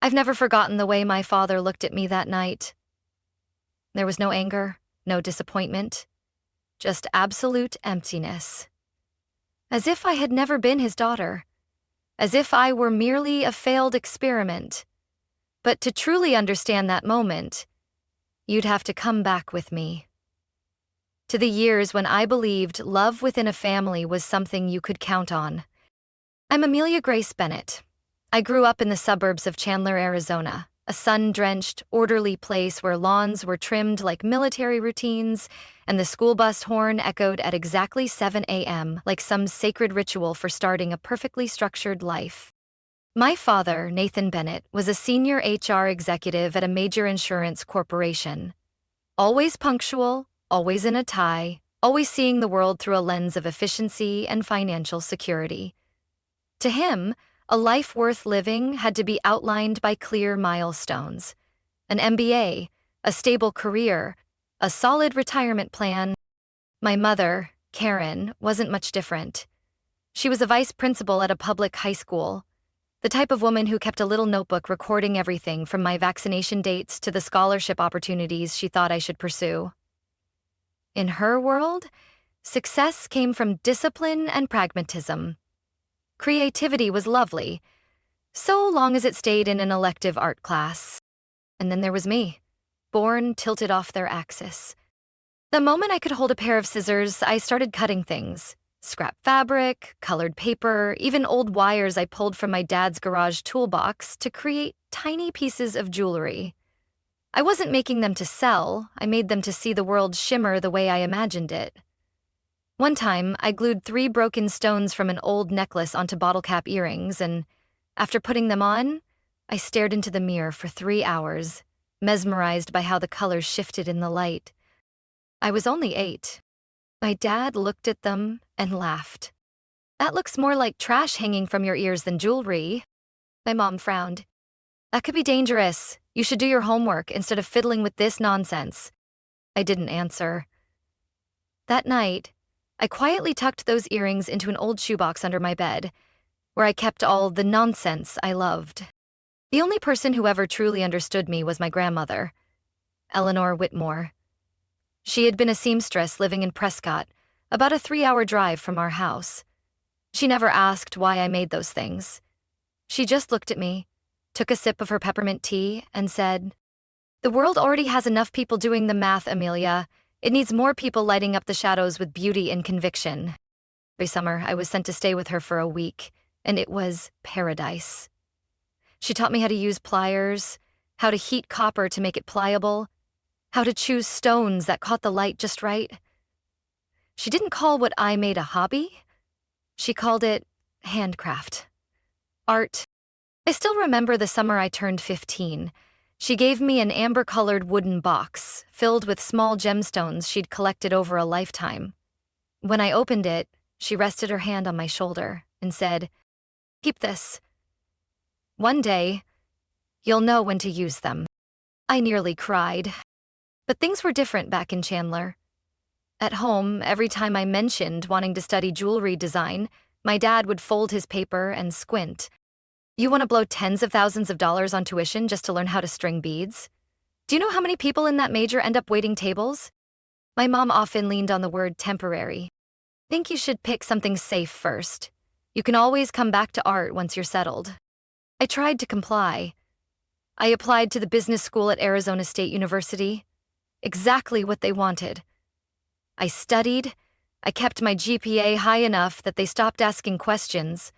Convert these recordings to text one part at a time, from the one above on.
I've never forgotten the way my father looked at me that night. There was no anger, no disappointment, just absolute emptiness. As if I had never been his daughter, as if I were merely a failed experiment. But to truly understand that moment, you'd have to come back with me to the years when I believed love within a family was something you could count on. I'm Amelia Grace Bennett. I grew up in the suburbs of Chandler, Arizona, a sun-drenched, orderly place where lawns were trimmed like military routines and the school bus horn echoed at exactly 7 a.m. like some sacred ritual for starting a perfectly structured life. My father, Nathan Bennett, was a senior HR executive at a major insurance corporation. Always punctual, always in a tie, always seeing the world through a lens of efficiency and financial security. To him, a life worth living had to be outlined by clear milestones. An MBA, a stable career, a solid retirement plan. My mother, Karen, wasn't much different. She was a vice principal at a public high school, the type of woman who kept a little notebook recording everything from my vaccination dates to the scholarship opportunities she thought I should pursue. In her world, success came from discipline and pragmatism. Creativity was lovely, so long as it stayed in an elective art class. And then there was me, born tilted off their axis. The moment I could hold a pair of scissors, I started cutting things. Scrap fabric, colored paper, even old wires I pulled from my dad's garage toolbox to create tiny pieces of jewelry. I wasn't making them to sell, I made them to see the world shimmer the way I imagined it. One time, I glued 3 broken stones from an old necklace onto bottle cap earrings, and after putting them on, I stared into the mirror for 3 hours, mesmerized by how the colors shifted in the light. I was only 8. My dad looked at them and laughed. "That looks more like trash hanging from your ears than jewelry." My mom frowned. "That could be dangerous. You should do your homework instead of fiddling with this nonsense." I didn't answer. That night, I quietly tucked those earrings into an old shoebox under my bed, where I kept all the nonsense I loved. The only person who ever truly understood me was my grandmother, Eleanor Whitmore. She had been a seamstress living in Prescott, about a 3-hour drive from our house. She never asked why I made those things. She just looked at me, took a sip of her peppermint tea, and said, "The world already has enough people doing the math, Amelia. It needs more people lighting up the shadows with beauty and conviction." Every summer, I was sent to stay with her for a week, and it was paradise. She taught me how to use pliers, how to heat copper to make it pliable, how to choose stones that caught the light just right. She didn't call what I made a hobby. She called it handcraft, art. I still remember the summer I turned 15. She gave me an amber-colored wooden box filled with small gemstones she'd collected over a lifetime. When I opened it, she rested her hand on my shoulder and said, "Keep this. One day, you'll know when to use them." I nearly cried. But things were different back in Chandler. At home, every time I mentioned wanting to study jewelry design, my dad would fold his paper and squint. "You want to blow tens of thousands of dollars on tuition just to learn how to string beads? Do you know how many people in that major end up waiting tables?" My mom often leaned on the word temporary. "Think you should pick something safe first. You can always come back to art once you're settled." I tried to comply. I applied to the business school at Arizona State University. Exactly what they wanted. I studied. I kept my GPA high enough that they stopped asking questions.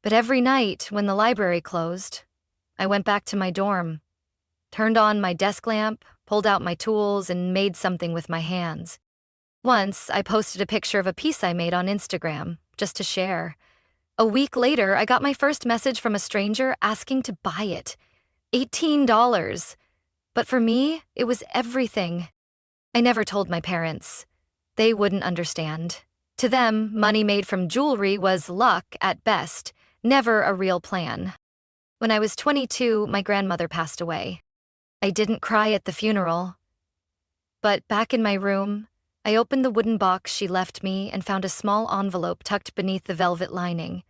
But every night, when the library closed, I went back to my dorm, turned on my desk lamp, pulled out my tools, and made something with my hands. Once, I posted a picture of a piece I made on Instagram, just to share. A week later, I got my first message from a stranger asking to buy it. $18. But for me, it was everything. I never told my parents. They wouldn't understand. To them, money made from jewelry was luck at best, never a real plan. When I was 22, my grandmother passed away. I didn't cry at the funeral. But back in my room, I opened the wooden box she left me and found a small envelope tucked beneath the velvet lining.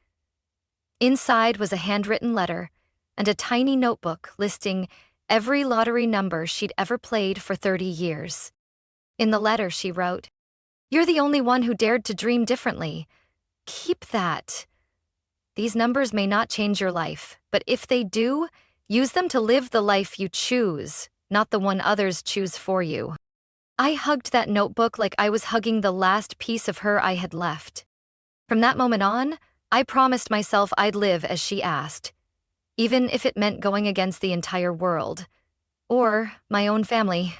Inside was a handwritten letter, and a tiny notebook listing every lottery number she'd ever played for 30 years. In the letter, she wrote, "You're the only one who dared to dream differently. Keep that. These numbers may not change your life, but if they do, use them to live the life you choose, not the one others choose for you." I hugged that notebook like I was hugging the last piece of her I had left. From that moment on, I promised myself I'd live as she asked, even if it meant going against the entire world. Or my own family.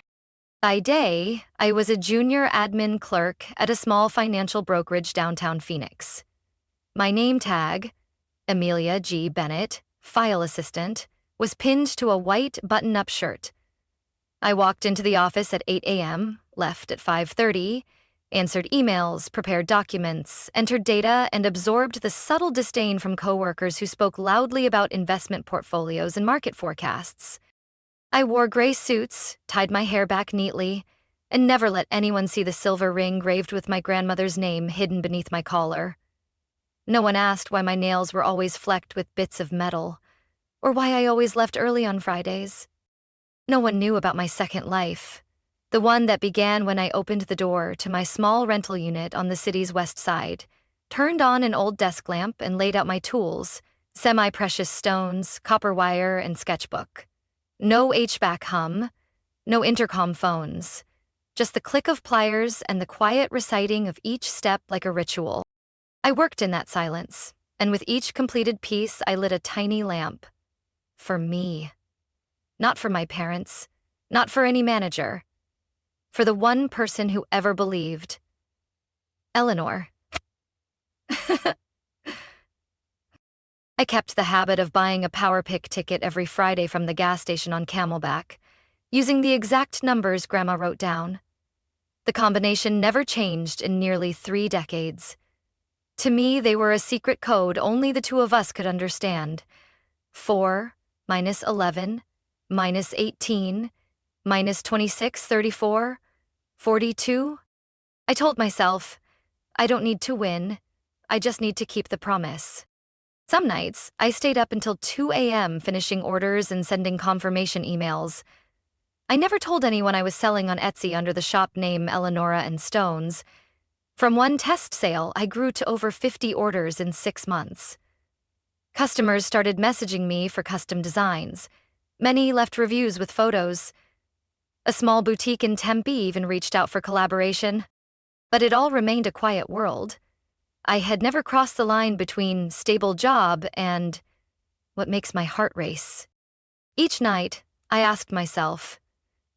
By day, I was a junior admin clerk at a small financial brokerage downtown Phoenix. My name tag, Amelia G. Bennett, file assistant, was pinned to a white button-up shirt. I walked into the office at 8 a.m., left at 5:30, answered emails, prepared documents, entered data, and absorbed the subtle disdain from coworkers who spoke loudly about investment portfolios and market forecasts. I wore gray suits, tied my hair back neatly, and never let anyone see the silver ring engraved with my grandmother's name hidden beneath my collar. No one asked why my nails were always flecked with bits of metal, or why I always left early on Fridays. No one knew about my second life, the one that began when I opened the door to my small rental unit on the city's west side, turned on an old desk lamp, and laid out my tools, semi-precious stones, copper wire, and sketchbook. No HVAC hum, no intercom phones, just the click of pliers and the quiet reciting of each step like a ritual. I worked in that silence, and with each completed piece I lit a tiny lamp. For me. Not for my parents, not for any manager. For the one person who ever believed. Eleanor. I kept the habit of buying a Power Pick ticket every Friday from the gas station on Camelback, using the exact numbers Grandma wrote down. The combination never changed in nearly 3 decades. To me, they were a secret code only the two of us could understand. 4 minus 11 minus 18 minus 26, 34, 42. I told myself, I don't need to win, I just need to keep the promise. Some nights, I stayed up until 2 a.m. finishing orders and sending confirmation emails. I never told anyone I was selling on Etsy under the shop name Eleonora and Stones. From one test sale, I grew to over 50 orders in 6 months. Customers started messaging me for custom designs. Many left reviews with photos. A small boutique in Tempe even reached out for collaboration. But it all remained a quiet world. I had never crossed the line between stable job and what makes my heart race. Each night, I asked myself,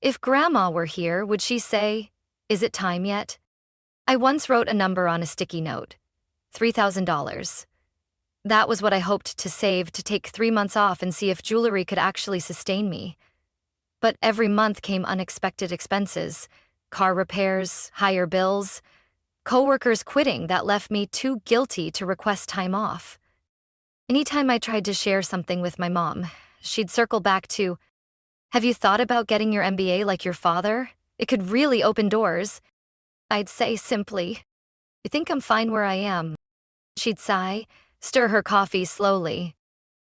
if Grandma were here, would she say, "Is it time yet?" I once wrote a number on a sticky note, $3,000. That was what I hoped to save to take 3 months off and see if jewelry could actually sustain me. But every month came unexpected expenses, car repairs, higher bills, coworkers quitting that left me too guilty to request time off. Anytime I tried to share something with my mom, she'd circle back to, "Have you thought about getting your MBA like your father? It could really open doors." I'd say simply, "I think I'm fine where I am." She'd sigh, stir her coffee slowly.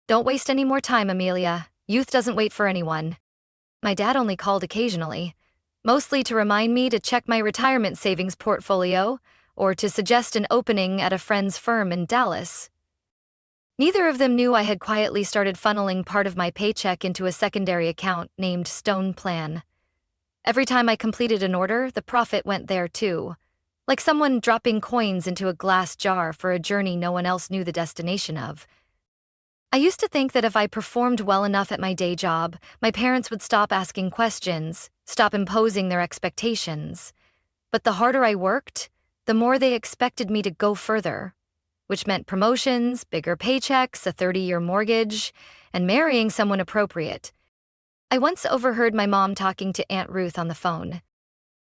"Don't waste any more time, Amelia. Youth doesn't wait for anyone." My dad only called occasionally, mostly to remind me to check my retirement savings portfolio or to suggest an opening at a friend's firm in Dallas. Neither of them knew I had quietly started funneling part of my paycheck into a secondary account named Stone Plan. Every time I completed an order, the profit went there too, like someone dropping coins into a glass jar for a journey no one else knew the destination of. I used to think that if I performed well enough at my day job, my parents would stop asking questions, stop imposing their expectations. But the harder I worked, the more they expected me to go further, which meant promotions, bigger paychecks, a 30-year mortgage, and marrying someone appropriate. I once overheard my mom talking to Aunt Ruth on the phone.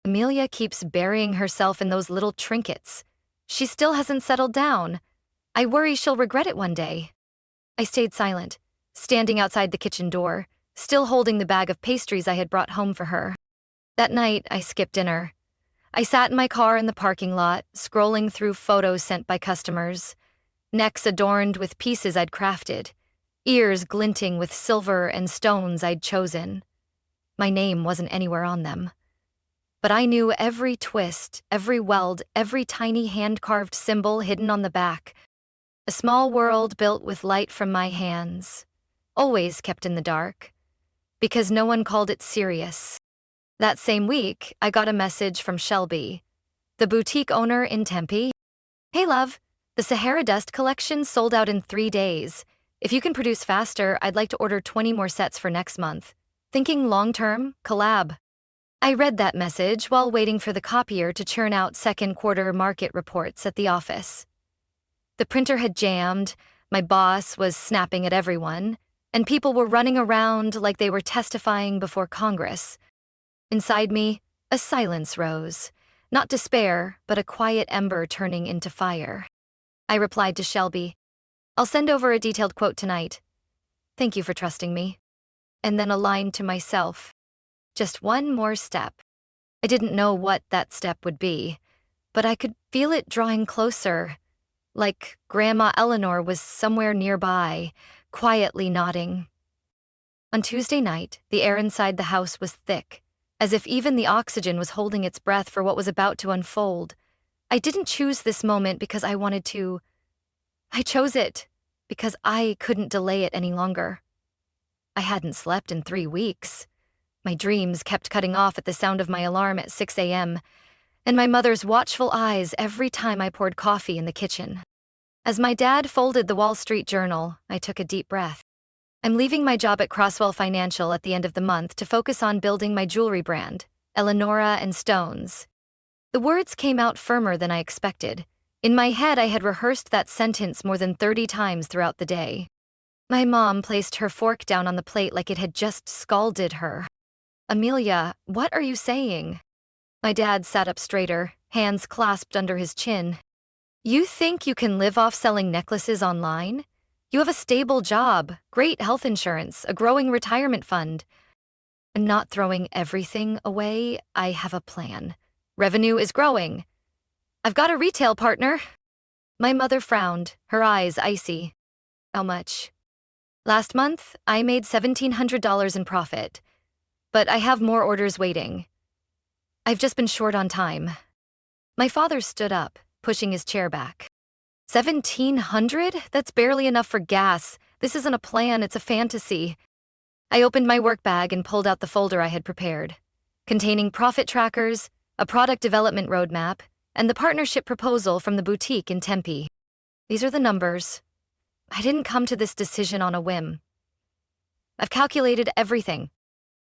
"Amelia keeps burying herself in those little trinkets. She still hasn't settled down. I worry she'll regret it one day." I stayed silent, standing outside the kitchen door, still holding the bag of pastries I had brought home for her. That night, I skipped dinner. I sat in my car in the parking lot, scrolling through photos sent by customers, necks adorned with pieces I'd crafted, ears glinting with silver and stones I'd chosen. My name wasn't anywhere on them. But I knew every twist, every weld, every tiny hand-carved symbol hidden on the back. A small world built with light from my hands, always kept in the dark, because no one called it serious. That same week, I got a message from Shelby, the boutique owner in Tempe. "Hey love, the Sahara Dust collection sold out in 3 days. If you can produce faster, I'd like to order 20 more sets for next month. Thinking long-term, collab." I read that message while waiting for the copier to churn out second quarter market reports at the office. The printer had jammed, my boss was snapping at everyone, and people were running around like they were testifying before Congress. Inside me, a silence rose. Not despair, but a quiet ember turning into fire. I replied to Shelby, "I'll send over a detailed quote tonight. Thank you for trusting me." And then a line to myself. Just one more step. I didn't know what that step would be, but I could feel it drawing closer, like Grandma Eleanor was somewhere nearby, quietly nodding. On Tuesday night, the air inside the house was thick, as if even the oxygen was holding its breath for what was about to unfold. I didn't choose this moment because I wanted to. I chose it because I couldn't delay it any longer. I hadn't slept in 3 weeks. My dreams kept cutting off at the sound of my alarm at 6 a.m., and my mother's watchful eyes every time I poured coffee in the kitchen. As my dad folded the Wall Street Journal, I took a deep breath. I'm leaving my job at Crosswell Financial at the end of the month to focus on building my jewelry brand, Eleonora and Stones. The words came out firmer than I expected. In my head, I had rehearsed that sentence more than 30 times throughout the day. My mom placed her fork down on the plate like it had just scalded her. "Amelia, what are you saying?" My dad sat up straighter, hands clasped under his chin. "You think you can live off selling necklaces online? You have a stable job, great health insurance, a growing retirement fund." "I'm not throwing everything away. I have a plan. Revenue is growing. I've got a retail partner." My mother frowned, her eyes icy. "How much?" "Last month, I made $1,700 in profit. But I have more orders waiting. I've just been short on time." My father stood up, pushing his chair back. $1,700? That's barely enough for gas. This isn't a plan, it's a fantasy. I opened my work bag and pulled out the folder I had prepared, containing profit trackers, a product development roadmap, and the partnership proposal from the boutique in Tempe. These are the numbers. I didn't come to this decision on a whim. I've calculated everything.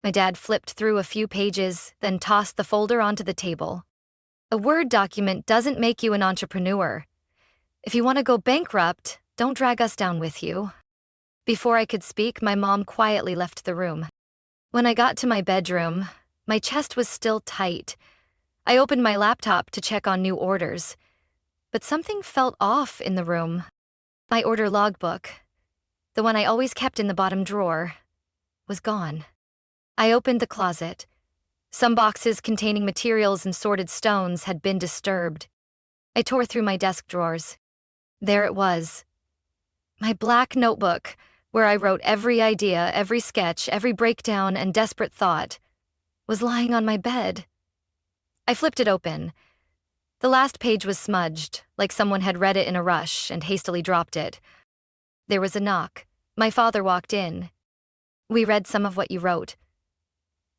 My dad flipped through a few pages, then tossed the folder onto the table. "A Word document doesn't make you an entrepreneur. If you want to go bankrupt, don't drag us down with you." Before I could speak, my mom quietly left the room. When I got to my bedroom, my chest was still tight. I opened my laptop to check on new orders, but something felt off in the room. My order logbook, the one I always kept in the bottom drawer, was gone. I opened the closet. Some boxes containing materials and sorted stones had been disturbed. I tore through my desk drawers. There it was. My black notebook, where I wrote every idea, every sketch, every breakdown, and desperate thought, was lying on my bed. I flipped it open. The last page was smudged, like someone had read it in a rush and hastily dropped it. There was a knock. My father walked in. "We read some of what you wrote.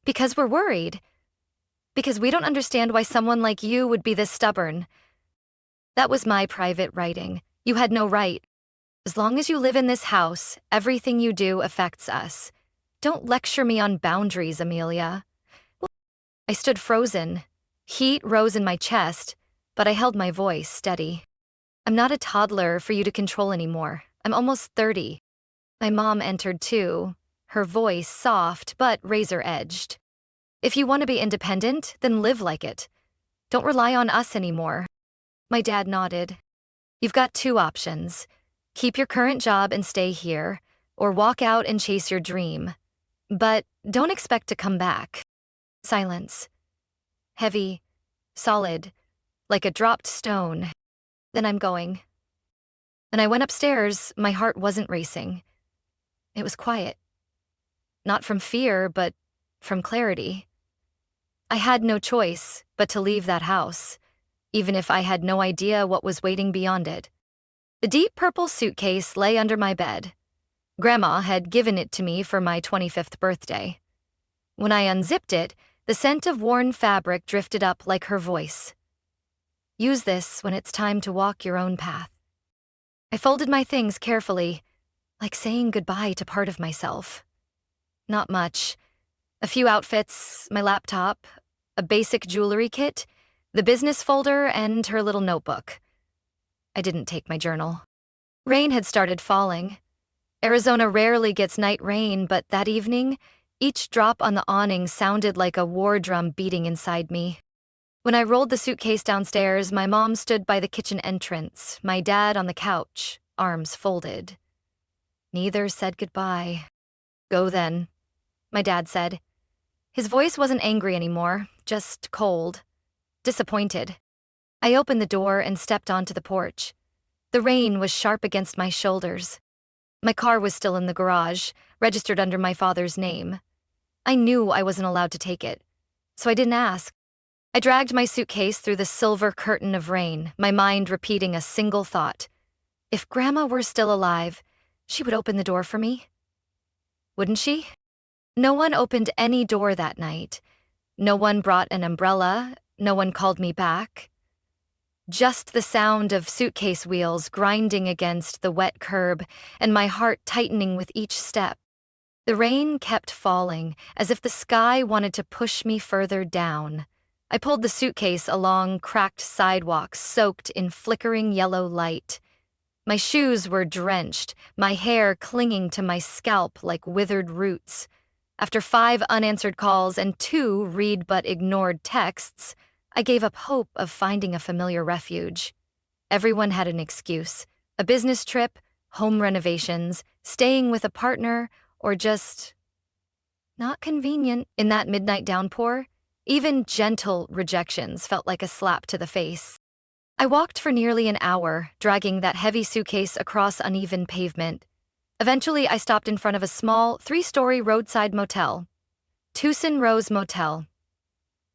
Because we're worried. Because we don't understand why someone like you would be this stubborn. That was my private writing. You had no right. As long as you live in this house, everything you do affects us. Don't lecture me on boundaries, Amelia." I stood frozen. Heat rose in my chest, but I held my voice steady. "I'm not a toddler for you to control anymore. I'm almost 30. My mom entered too, her voice soft but razor-edged. "If you want to be independent, then live like it. Don't rely on us anymore." My dad nodded. "You've got 2 options. Keep your current job and stay here, or walk out and chase your dream. But don't expect to come back." Silence. Heavy, solid, like a dropped stone. "Then I'm going." And I went upstairs, my heart wasn't racing. It was quiet. Not from fear, but from clarity. I had no choice but to leave that house, even if I had no idea what was waiting beyond it. The deep purple suitcase lay under my bed. Grandma had given it to me for my 25th birthday. When I unzipped it, the scent of worn fabric drifted up like her voice. Use this when it's time to walk your own path. I folded my things carefully, like saying goodbye to part of myself. Not much. A few outfits, my laptop, a basic jewelry kit, the business folder, and her little notebook. I didn't take my journal. Rain had started falling. Arizona rarely gets night rain, but that evening, each drop on the awning sounded like a war drum beating inside me. When I rolled the suitcase downstairs, my mom stood by the kitchen entrance, my dad on the couch, arms folded. Neither said goodbye. Go then, my dad said. His voice wasn't angry anymore, just cold, disappointed. I opened the door and stepped onto the porch. The rain was sharp against my shoulders. My car was still in the garage, registered under my father's name. I knew I wasn't allowed to take it, so I didn't ask. I dragged my suitcase through the silver curtain of rain, my mind repeating a single thought. If Grandma were still alive, she would open the door for me. Wouldn't she? No one opened any door that night. No one brought an umbrella. No one called me back. Just the sound of suitcase wheels grinding against the wet curb and my heart tightening with each step. The rain kept falling, as if the sky wanted to push me further down. I pulled the suitcase along cracked sidewalks soaked in flickering yellow light. My shoes were drenched, my hair clinging to my scalp like withered roots. After 5 unanswered calls and 2 read but ignored texts, I gave up hope of finding a familiar refuge. Everyone had an excuse: a business trip, home renovations, staying with a partner, or just not convenient. In that midnight downpour, even gentle rejections felt like a slap to the face. I walked for nearly an hour, dragging that heavy suitcase across uneven pavement. Eventually, I stopped in front of a small, 3-story roadside motel. Tucson Rose Motel.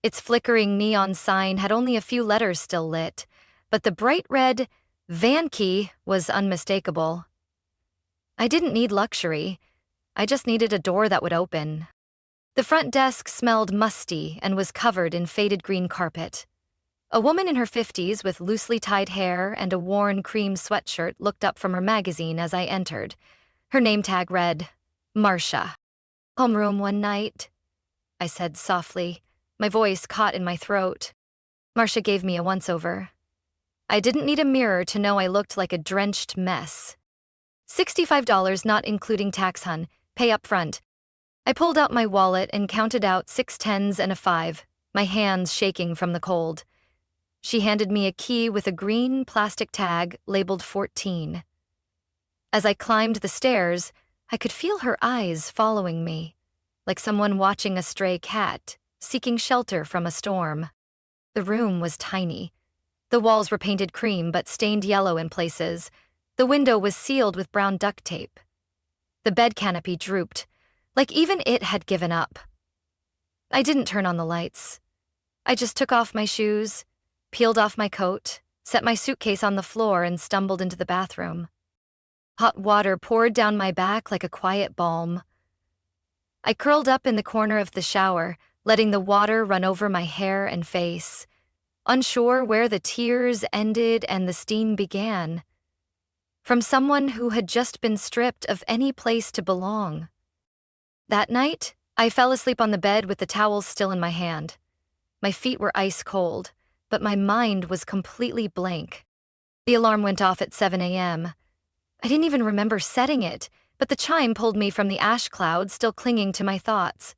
Its flickering neon sign had only a few letters still lit, but the bright red van key was unmistakable. I didn't need luxury. I just needed a door that would open. The front desk smelled musty and was covered in faded green carpet. A woman in her 50s with loosely tied hair and a worn cream sweatshirt looked up from her magazine as I entered. Her name tag read, Marcia. Homeroom one night, I said softly, my voice caught in my throat. Marcia gave me a once-over. I didn't need a mirror to know I looked like a drenched mess. $65 not including tax, hun. Pay up front. I pulled out my wallet and counted out 6 tens and a 5, my hands shaking from the cold. She handed me a key with a green plastic tag labeled 14. As I climbed the stairs, I could feel her eyes following me, like someone watching a stray cat, seeking shelter from a storm. The room was tiny. The walls were painted cream but stained yellow in places. The window was sealed with brown duct tape. The bed canopy drooped, like even it had given up. I didn't turn on the lights. I just took off my shoes, peeled off my coat, set my suitcase on the floor, and stumbled into the bathroom. Hot water poured down my back like a quiet balm. I curled up in the corner of the shower, letting the water run over my hair and face, unsure where the tears ended and the steam began. From someone who had just been stripped of any place to belong. That night, I fell asleep on the bed with the towel still in my hand. My feet were ice cold, but my mind was completely blank. The alarm went off at 7 a.m. I didn't even remember setting it, but the chime pulled me from the ash cloud still clinging to my thoughts.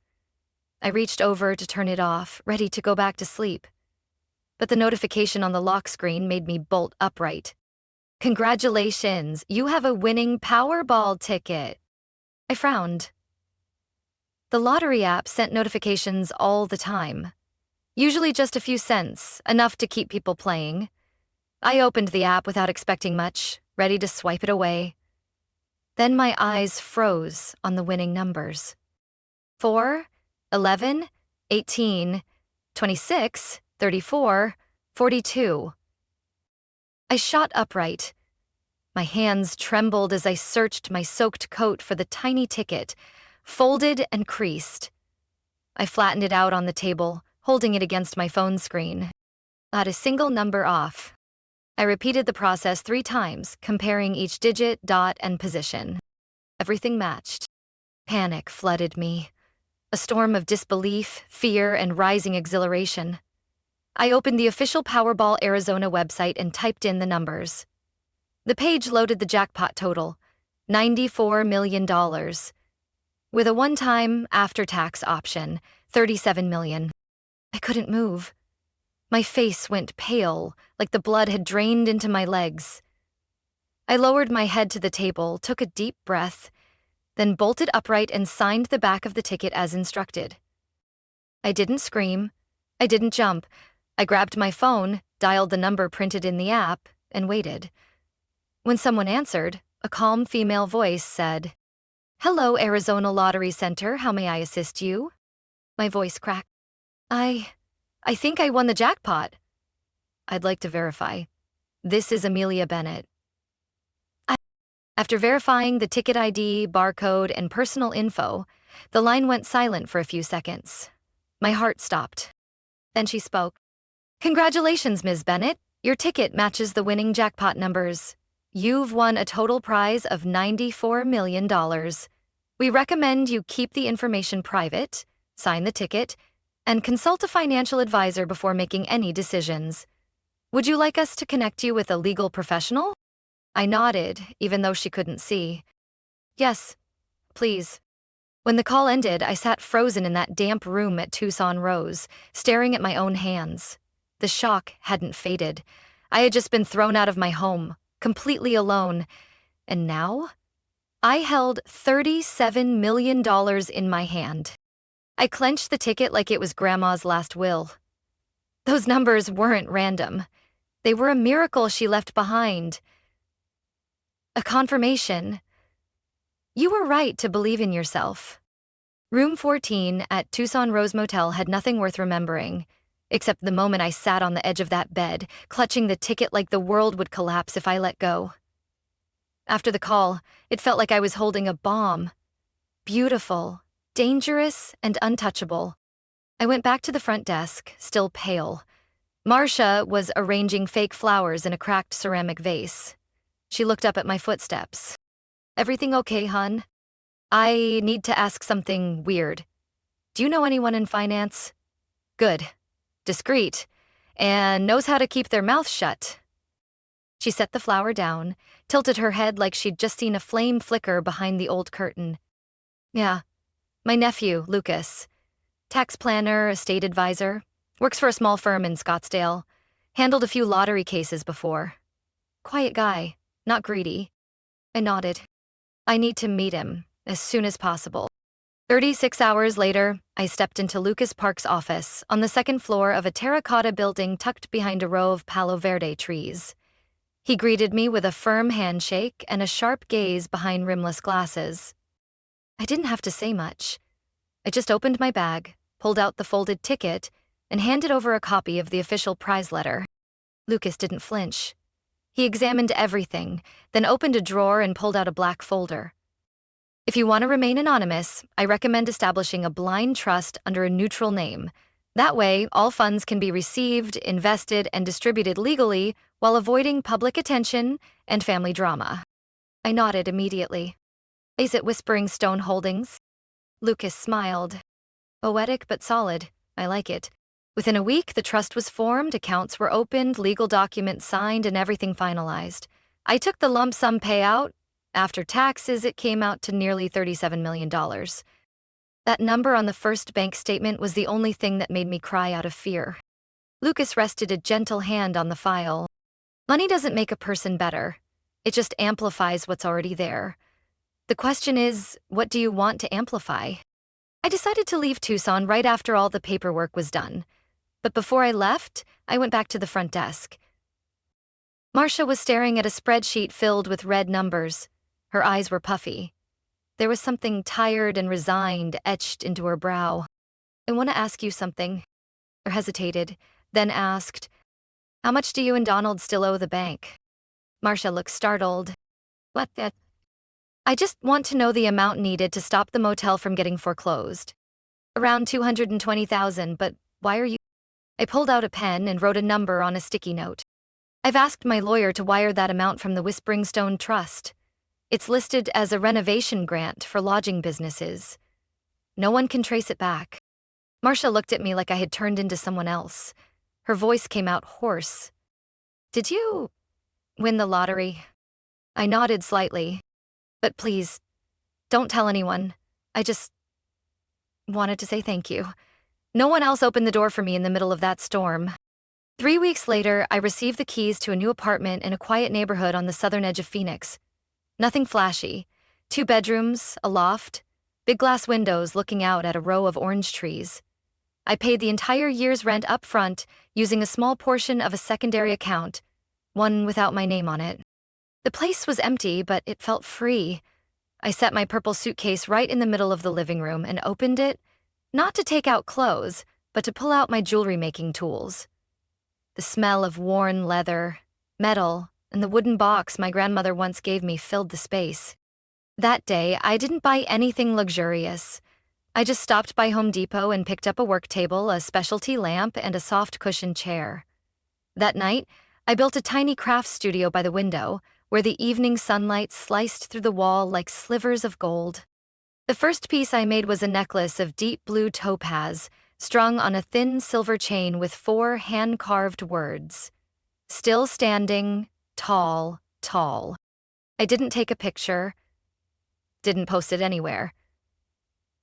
I reached over to turn it off, ready to go back to sleep. But the notification on the lock screen made me bolt upright. Congratulations, you have a winning Powerball ticket. I frowned. The lottery app sent notifications all the time. Usually just a few cents, enough to keep people playing. I opened the app without expecting much, ready to swipe it away. Then my eyes froze on the winning numbers. 4, 11, 18, 26, 34, 42. I shot upright. My hands trembled as I searched my soaked coat for the tiny ticket, folded and creased. I flattened it out on the table, holding it against my phone screen. Not a single number off. I repeated the process 3 times, comparing each digit, dot, and position. Everything matched. Panic flooded me. A storm of disbelief, fear, and rising exhilaration. I opened the official Powerball Arizona website and typed in the numbers. The page loaded the jackpot total, $94 million. With a one-time, after-tax option, $37 million. I couldn't move. My face went pale, like the blood had drained into my legs. I lowered my head to the table, took a deep breath, then bolted upright and signed the back of the ticket as instructed. I didn't scream. I didn't jump. I grabbed my phone, dialed the number printed in the app, and waited. When someone answered, a calm female voice said, "Hello, Arizona Lottery Center, how may I assist you?" My voice cracked. I think I won the jackpot. I'd like to verify. This is Amelia Bennett. After verifying the ticket ID, barcode, and personal info, the line went silent for a few seconds. My heart stopped. Then she spoke. "Congratulations, Ms. Bennett. Your ticket matches the winning jackpot numbers. You've won a total prize of $94 million. We recommend you keep the information private, sign the ticket, and consult a financial advisor before making any decisions. Would you like us to connect you with a legal professional?" I nodded, even though she couldn't see. "Yes, please." When the call ended, I sat frozen in that damp room at Tucson Rose, staring at my own hands. The shock hadn't faded. I had just been thrown out of my home, completely alone. And now? I held $37 million in my hand. I clenched the ticket like it was Grandma's last will. Those numbers weren't random. They were a miracle she left behind. A confirmation. You were right to believe in yourself. Room 14 at Tucson Rose Motel had nothing worth remembering, except the moment I sat on the edge of that bed, clutching the ticket like the world would collapse if I let go. After the call, it felt like I was holding a bomb. Beautiful, dangerous, and untouchable. I went back to the front desk, still pale. Marcia was arranging fake flowers in a cracked ceramic vase. She looked up at my footsteps. "Everything okay, hun? I need to ask something weird. Do you know anyone in finance? Good. Discreet. And knows how to keep their mouth shut." She set the flower down, tilted her head like she'd just seen a flame flicker behind the old curtain. "Yeah. My nephew, Lucas. Tax planner, estate advisor. Works for a small firm in Scottsdale. Handled a few lottery cases before. Quiet guy. Not greedy." I nodded. "I need to meet him, as soon as possible." 36 hours later, I stepped into Lucas Park's office on the second floor of a terracotta building tucked behind a row of Palo Verde trees. He greeted me with a firm handshake and a sharp gaze behind rimless glasses. I didn't have to say much. I just opened my bag, pulled out the folded ticket, and handed over a copy of the official prize letter. Lucas didn't flinch. He examined everything, then opened a drawer and pulled out a black folder. "If you want to remain anonymous, I recommend establishing a blind trust under a neutral name. That way, all funds can be received, invested, and distributed legally while avoiding public attention and family drama." I nodded immediately. "Is it Whispering Stone Holdings?" Lucas smiled. "Poetic but solid. I like it." Within a week, the trust was formed, accounts were opened, legal documents signed, and everything finalized. I took the lump sum payout. After taxes, it came out to nearly $37 million. That number on the first bank statement was the only thing that made me cry out of fear. Lucas rested a gentle hand on the file. "Money doesn't make a person better. It just amplifies what's already there. The question is, what do you want to amplify?" I decided to leave Tucson right after all the paperwork was done. But before I left, I went back to the front desk. Marcia was staring at a spreadsheet filled with red numbers. Her eyes were puffy. There was something tired and resigned etched into her brow. "I want to ask you something." I hesitated, then asked, "How much do you and Donald still owe the bank?" Marcia looked startled. "What the?" "I just want to know the amount needed to stop the motel from getting foreclosed." "Around 220,000, but why are you—" I pulled out a pen and wrote a number on a sticky note. "I've asked my lawyer to wire that amount from the Whispering Stone Trust. It's listed as a renovation grant for lodging businesses. No one can trace it back." Marcia looked at me like I had turned into someone else. Her voice came out hoarse. "Did you win the lottery?" I nodded slightly. "But please, don't tell anyone. I just wanted to say thank you." No one else opened the door for me in the middle of that storm. 3 weeks later, I received the keys to a new apartment in a quiet neighborhood on the southern edge of Phoenix. Nothing flashy. 2 bedrooms, a loft, big glass windows looking out at a row of orange trees. I paid the entire year's rent up front using a small portion of a secondary account, one without my name on it. The place was empty, but it felt free. I set my purple suitcase right in the middle of the living room and opened it, not to take out clothes, but to pull out my jewelry-making tools. The smell of worn leather, metal, and the wooden box my grandmother once gave me filled the space. That day, I didn't buy anything luxurious. I just stopped by Home Depot and picked up a work table, a specialty lamp, and a soft cushioned chair. That night, I built a tiny craft studio by the window, where the evening sunlight sliced through the wall like slivers of gold. The first piece I made was a necklace of deep blue topaz, strung on a thin silver chain with 4 hand-carved words. "Still standing, tall, tall." I didn't take a picture, didn't post it anywhere.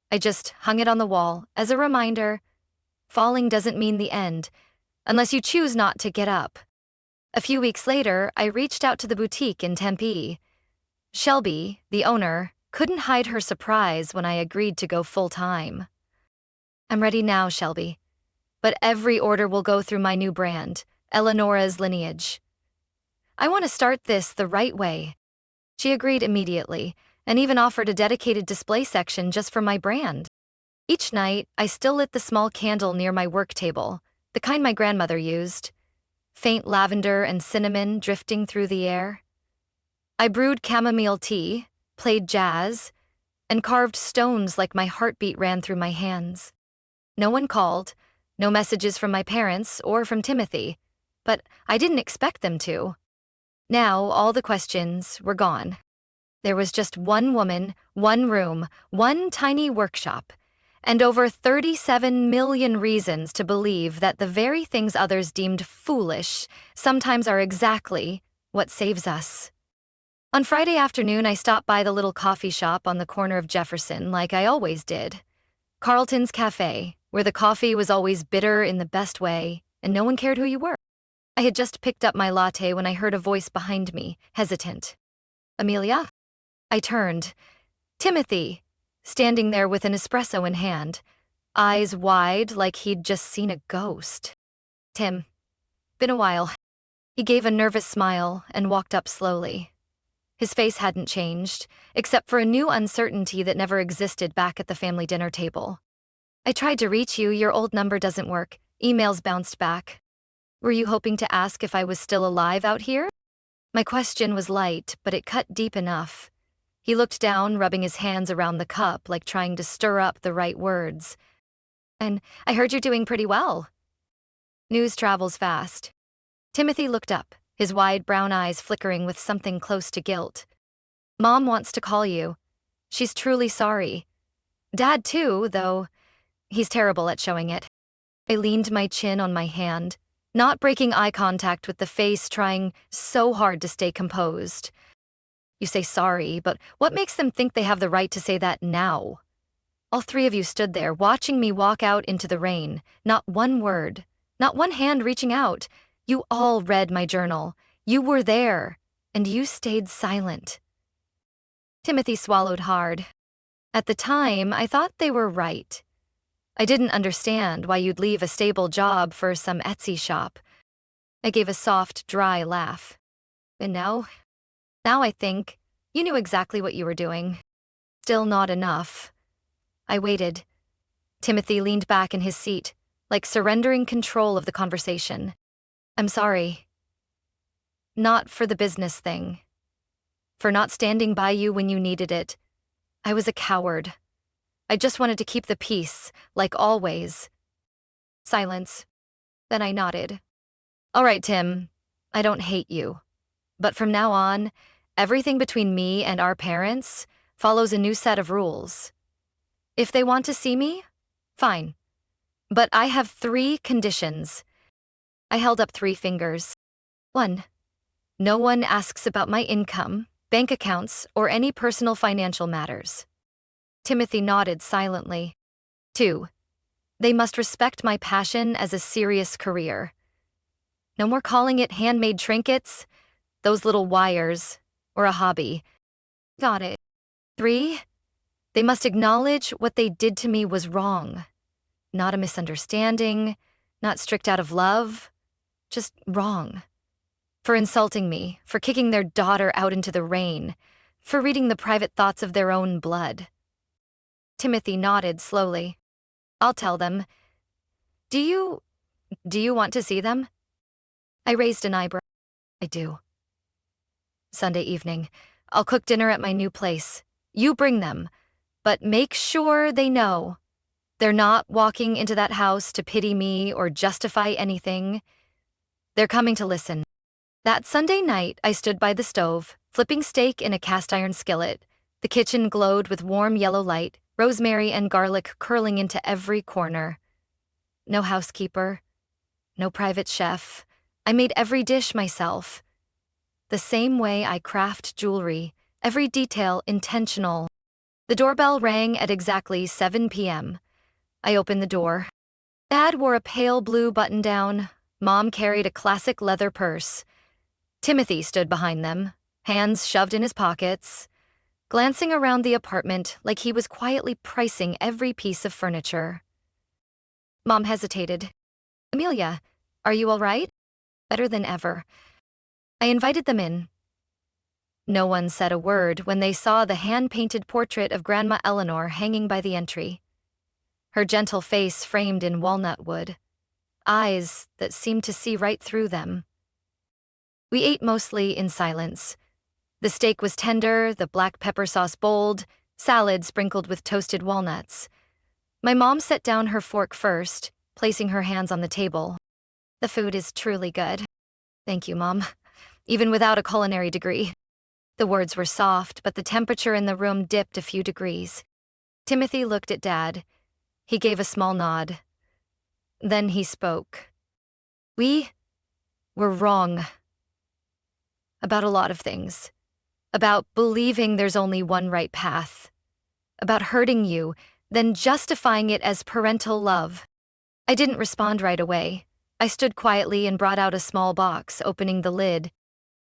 I just hung it on the wall as a reminder, falling doesn't mean the end, unless you choose not to get up. A few weeks later, I reached out to the boutique in Tempe. Shelby, the owner, couldn't hide her surprise when I agreed to go full-time. "I'm ready now, Shelby. But every order will go through my new brand, Eleonora's Lineage. I want to start this the right way." She agreed immediately, and even offered a dedicated display section just for my brand. Each night, I still lit the small candle near my work table, the kind my grandmother used, faint lavender and cinnamon drifting through the air. I brewed chamomile tea, played jazz, and carved stones like my heartbeat ran through my hands. No one called, no messages from my parents or from Timothy, but I didn't expect them to. Now all the questions were gone. There was just one woman, one room, one tiny workshop, and over 37 million reasons to believe that the very things others deemed foolish sometimes are exactly what saves us. On Friday afternoon, I stopped by the little coffee shop on the corner of Jefferson like I always did. Carlton's Cafe, where the coffee was always bitter in the best way, and no one cared who you were. I had just picked up my latte when I heard a voice behind me, hesitant. "Amelia?" I turned. Timothy, standing there with an espresso in hand, eyes wide like he'd just seen a ghost. "Tim, been a while." He gave a nervous smile and walked up slowly. His face hadn't changed, except for a new uncertainty that never existed back at the family dinner table. "I tried to reach you, your old number doesn't work. Emails bounced back. Were you hoping to ask if I was still alive out here?" My question was light, but it cut deep enough. He looked down, rubbing his hands around the cup like trying to stir up the right words. "And I heard you're doing pretty well." News travels fast. Timothy looked up, his wide brown eyes flickering with something close to guilt. "Mom wants to call you. She's truly sorry. Dad too, though he's terrible at showing it." I leaned my chin on my hand, not breaking eye contact with the face trying so hard to stay composed. "You say sorry, but what makes them think they have the right to say that now?" All 3 of you stood there, watching me walk out into the rain. Not one word, not one hand reaching out. You all read my journal. You were there, and you stayed silent. Timothy swallowed hard. At the time, I thought they were right. I didn't understand why you'd leave a stable job for some Etsy shop. I gave a soft, dry laugh. "And now I think You knew exactly what you were doing. Still not enough. I waited. Timothy leaned back in his seat, like surrendering control of the conversation. I'm sorry. Not for the business thing. For not standing by you when you needed it. I was a coward. I just wanted to keep the peace, like always. Silence. Then I nodded. All right, Tim. I don't hate you. But from now on, everything between me and our parents follows a new set of rules. If they want to see me, fine. But I have 3 conditions. I held up 3 fingers. 1. No one asks about my income, bank accounts, or any personal financial matters. Timothy nodded silently. 2. They must respect my passion as a serious career. No more calling it handmade trinkets, those little wires, or a hobby. Got it. 3. They must acknowledge what they did to me was wrong. Not a misunderstanding, not strict out of love, just wrong. For insulting me, for kicking their daughter out into the rain, for reading the private thoughts of their own blood. Timothy nodded slowly. I'll tell them. Do you want to see them? I raised an eyebrow. I do. Sunday evening. I'll cook dinner at my new place. You bring them, but make sure they know. They're not walking into that house to pity me or justify anything. They're coming to listen. That Sunday night, I stood by the stove, flipping steak in a cast-iron skillet. The kitchen glowed with warm yellow light, rosemary and garlic curling into every corner. No housekeeper, no private chef. I made every dish myself. The same way I craft jewelry, every detail intentional. The doorbell rang at exactly 7 p.m. I opened the door. Dad wore a pale blue button-down. Mom carried a classic leather purse. Timothy stood behind them, hands shoved in his pockets, glancing around the apartment like he was quietly pricing every piece of furniture. Mom hesitated. Amelia, are you all right? Better than ever. I invited them in. No one said a word when they saw the hand-painted portrait of Grandma Eleanor hanging by the entry. Her gentle face framed in walnut wood, eyes that seemed to see right through them. We ate mostly in silence. The steak was tender, the black pepper sauce bold, salad sprinkled with toasted walnuts. My mom set down her fork first, placing her hands on the table. The food is truly good. Thank you, Mom. Even without a culinary degree. The words were soft, but the temperature in the room dipped a few degrees. Timothy looked at Dad. He gave a small nod. Then he spoke. We were wrong. About a lot of things. About believing there's only one right path. About hurting you, then justifying it as parental love. I didn't respond right away. I stood quietly and brought out a small box, opening the lid.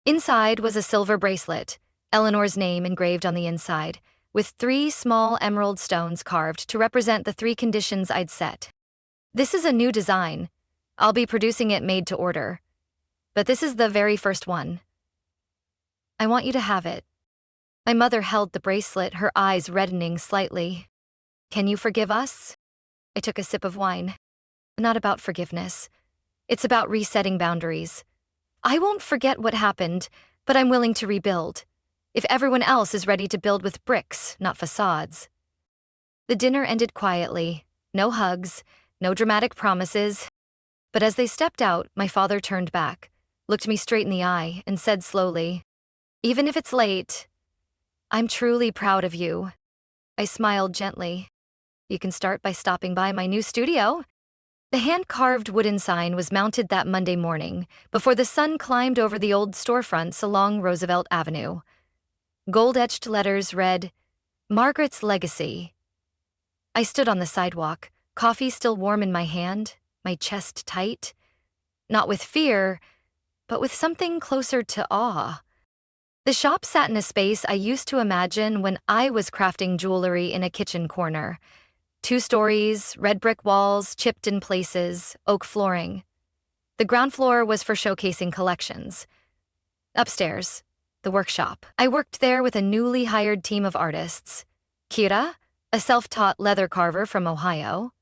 Inside was a silver bracelet, Eleanor's name engraved on the inside, with 3 small emerald stones carved to represent the 3 conditions I'd set. This is a new design. I'll be producing it made to order. But this is the very first one. I want you to have it. My mother held the bracelet, her eyes reddening slightly. Can you forgive us? I took a sip of wine. Not about forgiveness. It's about resetting boundaries. I won't forget what happened, but I'm willing to rebuild. If everyone else is ready to build with bricks, not facades. The dinner ended quietly. No hugs, no dramatic promises. But as they stepped out, my father turned back, looked me straight in the eye, and said slowly, Even if it's late, I'm truly proud of you. I smiled gently. You can start by stopping by my new studio. The hand-carved wooden sign was mounted that Monday morning, before the sun climbed over the old storefronts along Roosevelt Avenue. Gold-etched letters read, Margaret's Legacy. I stood on the sidewalk, coffee still warm in my hand, my chest tight. Not with fear, but with something closer to awe. The shop sat in a space I used to imagine when I was crafting jewelry in a kitchen corner. 2 stories, red brick walls, chipped in places, oak flooring. The ground floor was for showcasing collections. Upstairs, the workshop. I worked there with a newly hired team of artists. Kira, a self-taught leather carver from Ohio.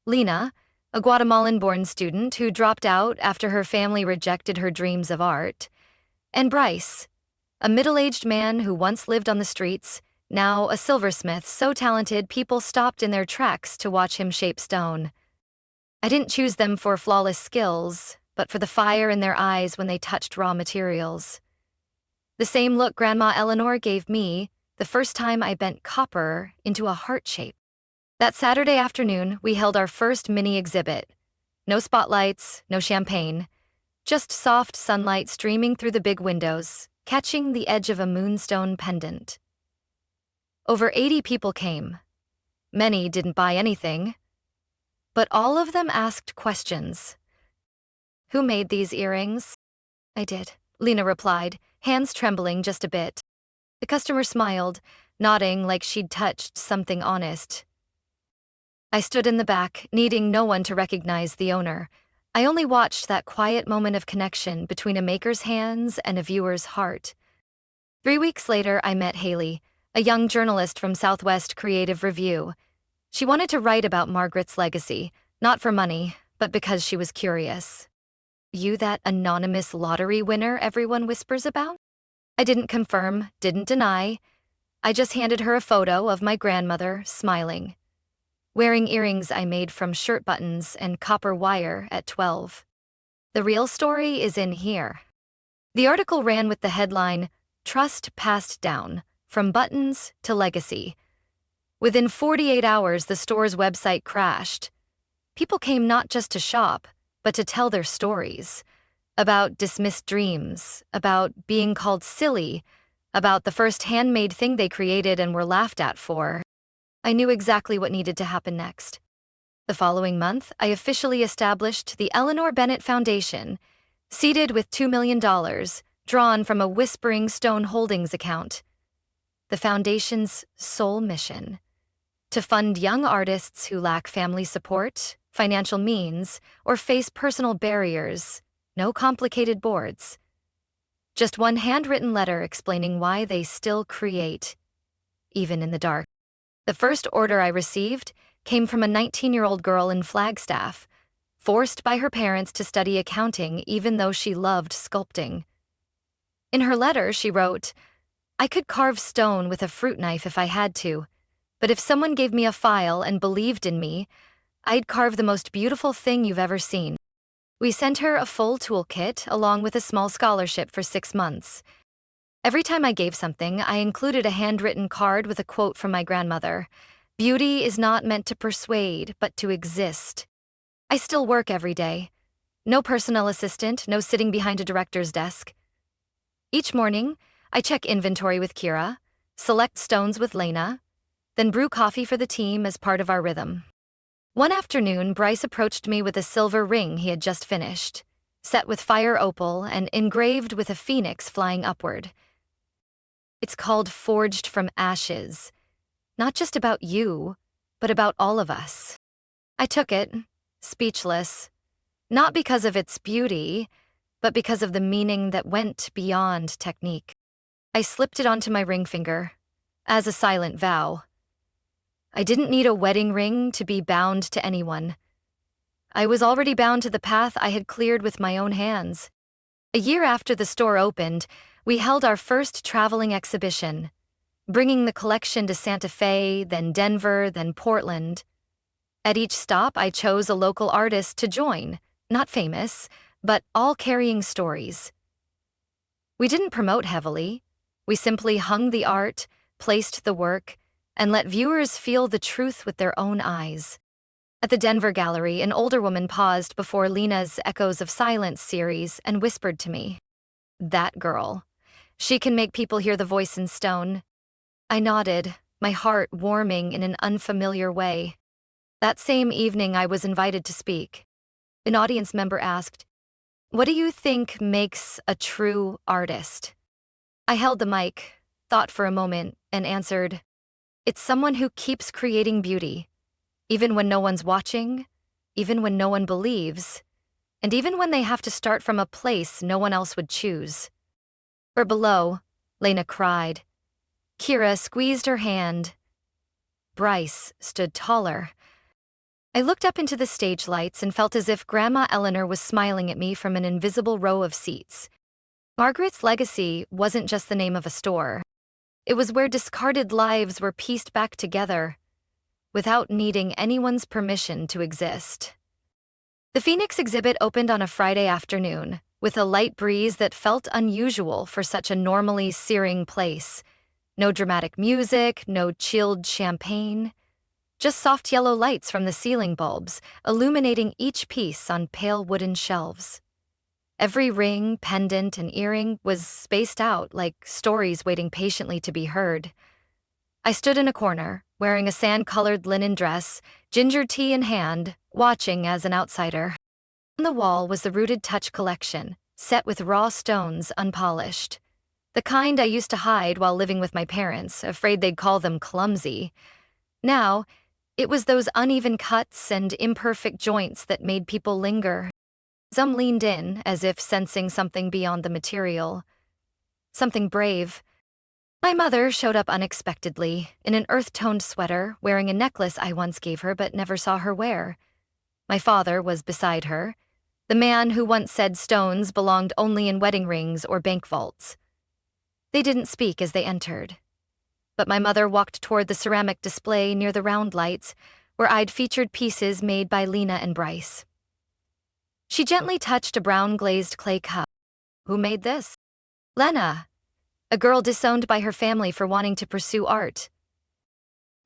Lena, a Guatemalan-born student who dropped out after her family rejected her dreams of art. And Bryce, a middle-aged man who once lived on the streets, now a silversmith so talented people stopped in their tracks to watch him shape stone. I didn't choose them for flawless skills, but for the fire in their eyes when they touched raw materials. The same look Grandma Eleanor gave me the first time I bent copper into a heart shape. That Saturday afternoon, we held our first mini exhibit. No spotlights, no champagne, just soft sunlight streaming through the big windows, catching the edge of a moonstone pendant. Over 80 people came. Many didn't buy anything, but all of them asked questions. Who made these earrings? I did, Lena replied, hands trembling just a bit. The customer smiled, nodding like she'd touched something honest. I stood in the back, needing no one to recognize the owner. I only watched that quiet moment of connection between a maker's hands and a viewer's heart. 3 weeks later, I met Haley, a young journalist from Southwest Creative Review. She wanted to write about Margaret's legacy, not for money, but because she was curious. You that anonymous lottery winner everyone whispers about? I didn't confirm, didn't deny. I just handed her a photo of my grandmother, smiling, wearing earrings I made from shirt buttons and copper wire at 12. The real story is in here. The article ran with the headline, "Trust Passed Down, From Buttons to Legacy." Within 48 hours, the store's website crashed. People came not just to shop, but to tell their stories. About dismissed dreams, about being called silly, about the first handmade thing they created and were laughed at for. I knew exactly what needed to happen next. The following month, I officially established the Eleanor Bennett Foundation, seeded with $2 million, drawn from a Whispering Stone Holdings account. The foundation's sole mission: to fund young artists who lack family support, financial means, or face personal barriers. No complicated boards. Just one handwritten letter explaining why they still create, even in the dark. The first order I received came from a 19-year-old girl in Flagstaff, forced by her parents to study accounting even though she loved sculpting. In her letter, she wrote, "I could carve stone with a fruit knife if I had to, but if someone gave me a file and believed in me, I'd carve the most beautiful thing you've ever seen." We sent her a full toolkit along with a small scholarship for 6 months. Every time I gave something, I included a handwritten card with a quote from my grandmother. "Beauty is not meant to persuade, but to exist." I still work every day. No personal assistant, no sitting behind a director's desk. Each morning, I check inventory with Kira, select stones with Lena, then brew coffee for the team as part of our rhythm. One afternoon, Bryce approached me with a silver ring he had just finished, set with fire opal and engraved with a phoenix flying upward. "It's called Forged from Ashes. Not just about you, but about all of us." I took it, speechless, not because of its beauty, but because of the meaning that went beyond technique. I slipped it onto my ring finger, as a silent vow. I didn't need a wedding ring to be bound to anyone. I was already bound to the path I had cleared with my own hands. A year after the store opened, we held our first traveling exhibition, bringing the collection to Santa Fe, then Denver, then Portland. At each stop, I chose a local artist to join, not famous, but all carrying stories. We didn't promote heavily. We simply hung the art, placed the work, and let viewers feel the truth with their own eyes. At the Denver Gallery, an older woman paused before Lena's Echoes of Silence series and whispered to me, "That girl. She can make people hear the voice in stone." I nodded, my heart warming in an unfamiliar way. That same evening, I was invited to speak. An audience member asked, "What do you think makes a true artist?" I held the mic, thought for a moment, and answered, "It's someone who keeps creating beauty, even when no one's watching, even when no one believes, and even when they have to start from a place no one else would choose." Or below, Lena cried. Kira squeezed her hand. Bryce stood taller. I looked up into the stage lights and felt as if Grandma Eleanor was smiling at me from an invisible row of seats. Margaret's Legacy wasn't just the name of a store. It was where discarded lives were pieced back together, without needing anyone's permission to exist. The Phoenix exhibit opened on a Friday afternoon, with a light breeze that felt unusual for such a normally searing place. No dramatic music, no chilled champagne. Just soft yellow lights from the ceiling bulbs, illuminating each piece on pale wooden shelves. Every ring, pendant, and earring was spaced out like stories waiting patiently to be heard. I stood in a corner, wearing a sand-colored linen dress, ginger tea in hand, watching as an outsider. On the wall was the Rooted Touch collection, set with raw stones, unpolished. The kind I used to hide while living with my parents, afraid they'd call them clumsy. Now, it was those uneven cuts and imperfect joints that made people linger. Some leaned in, as if sensing something beyond the material. Something brave. My mother showed up unexpectedly, in an earth-toned sweater, wearing a necklace I once gave her but never saw her wear. My father was beside her, the man who once said stones belonged only in wedding rings or bank vaults. They didn't speak as they entered. But my mother walked toward the ceramic display near the round lights, where I'd featured pieces made by Lena and Bryce. She gently touched a brown-glazed clay cup. Who made this? Lena, a girl disowned by her family for wanting to pursue art.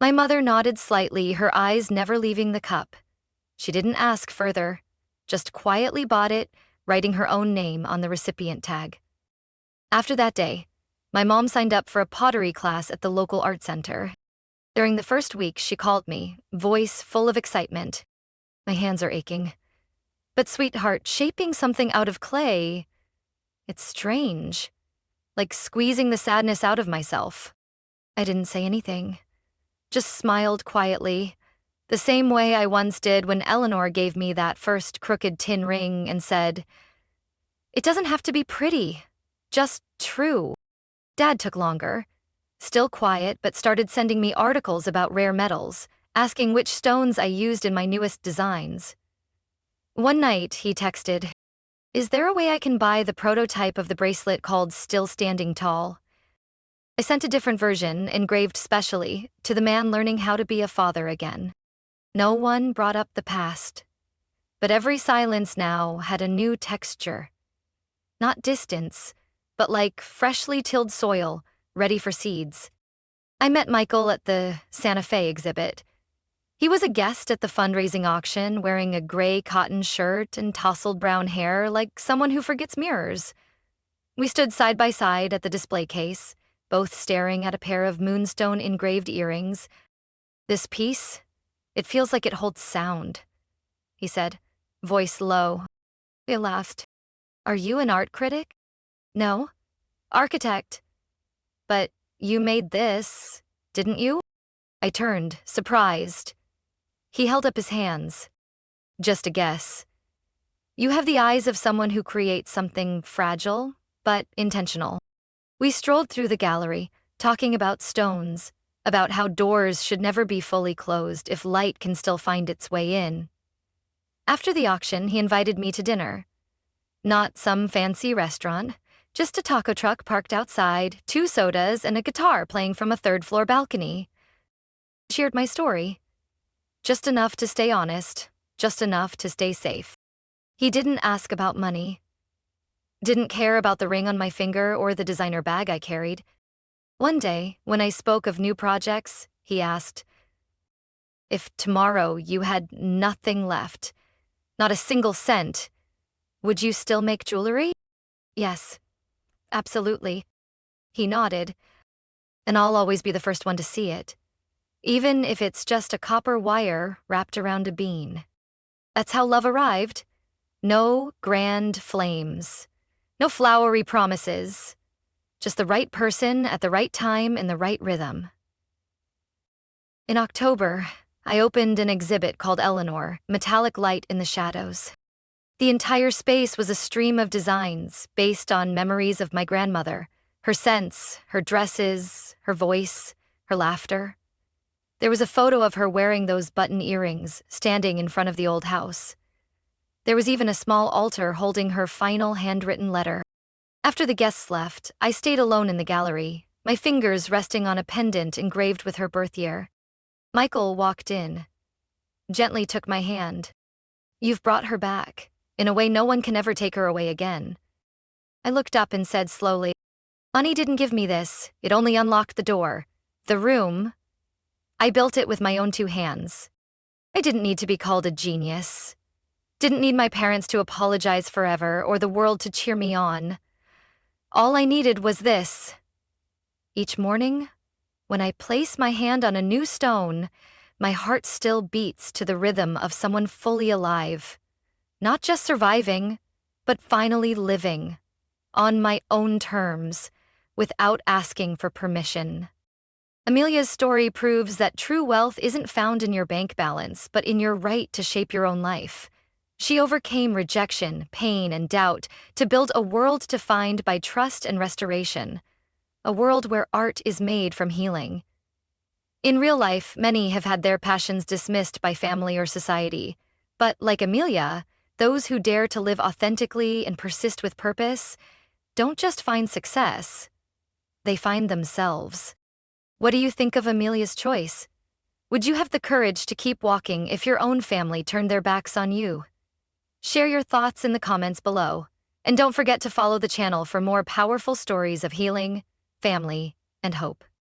My mother nodded slightly, her eyes never leaving the cup. She didn't ask further, just quietly bought it, writing her own name on the recipient tag. After that day, my mom signed up for a pottery class at the local art center. During the first week, she called me, voice full of excitement. My hands are aching. But sweetheart, shaping something out of clay, it's strange. Like squeezing the sadness out of myself. I didn't say anything. Just smiled quietly, the same way I once did when Eleanor gave me that first crooked tin ring and said, "It doesn't have to be pretty, just true." Dad took longer, still quiet, but started sending me articles about rare metals, asking which stones I used in my newest designs. One night, he texted, "Is there a way I can buy the prototype of the bracelet called Still Standing Tall?" I sent a different version, engraved specially, to the man learning how to be a father again. No one brought up the past, but every silence now had a new texture. Not distance, but like freshly tilled soil, ready for seeds. I met Michael at the Santa Fe exhibit. He was a guest at the fundraising auction, wearing a gray cotton shirt and tousled brown hair like someone who forgets mirrors. We stood side by side at the display case, both staring at a pair of moonstone engraved earrings. "This piece, it feels like it holds sound," he said, voice low. We laughed. "Are you an art critic?" "No. Architect." "But you made this, didn't you?" I turned, surprised. He held up his hands. "Just a guess. You have the eyes of someone who creates something fragile, but intentional." We strolled through the gallery, talking about stones, about how doors should never be fully closed if light can still find its way in. After the auction, he invited me to dinner. Not some fancy restaurant, just a taco truck parked outside, 2 sodas, and a guitar playing from a third-floor balcony. I shared my story. Just enough to stay honest, just enough to stay safe. He didn't ask about money. Didn't care about the ring on my finger or the designer bag I carried. One day, when I spoke of new projects, he asked, "If tomorrow you had nothing left, not a single cent, would you still make jewelry?" "Yes, absolutely." He nodded. "And I'll always be the first one to see it. Even if it's just a copper wire wrapped around a bean." That's how love arrived. No grand flames. No flowery promises. Just the right person at the right time in the right rhythm. In October, I opened an exhibit called Eleanor, Metallic Light in the Shadows. The entire space was a stream of designs based on memories of my grandmother, Her scents, her dresses, her voice, her laughter. There was a photo of her wearing those button earrings, standing in front of the old house. There was even a small altar holding her final handwritten letter. After the guests left, I stayed alone in the gallery, my fingers resting on a pendant engraved with her birth year. Michael walked in, gently took my hand. "You've brought her back, in a way no one can ever take her away again." I looked up and said slowly, "Money didn't give me this, it only unlocked the door. The room, I built it with my own 2 hands. I didn't need to be called a genius. Didn't need my parents to apologize forever or the world to cheer me on. All I needed was this. Each morning, when I place my hand on a new stone, my heart still beats to the rhythm of someone fully alive. Not just surviving, but finally living. On my own terms, without asking for permission." Amelia's story proves that true wealth isn't found in your bank balance, but in your right to shape your own life. She overcame rejection, pain, and doubt to build a world defined by trust and restoration. A world where art is made from healing. In real life, many have had their passions dismissed by family or society. But like Amelia, those who dare to live authentically and persist with purpose don't just find success, they find themselves. What do you think of Amelia's choice? Would you have the courage to keep walking if your own family turned their backs on you? Share your thoughts in the comments below, and don't forget to follow the channel for more powerful stories of healing, family, and hope.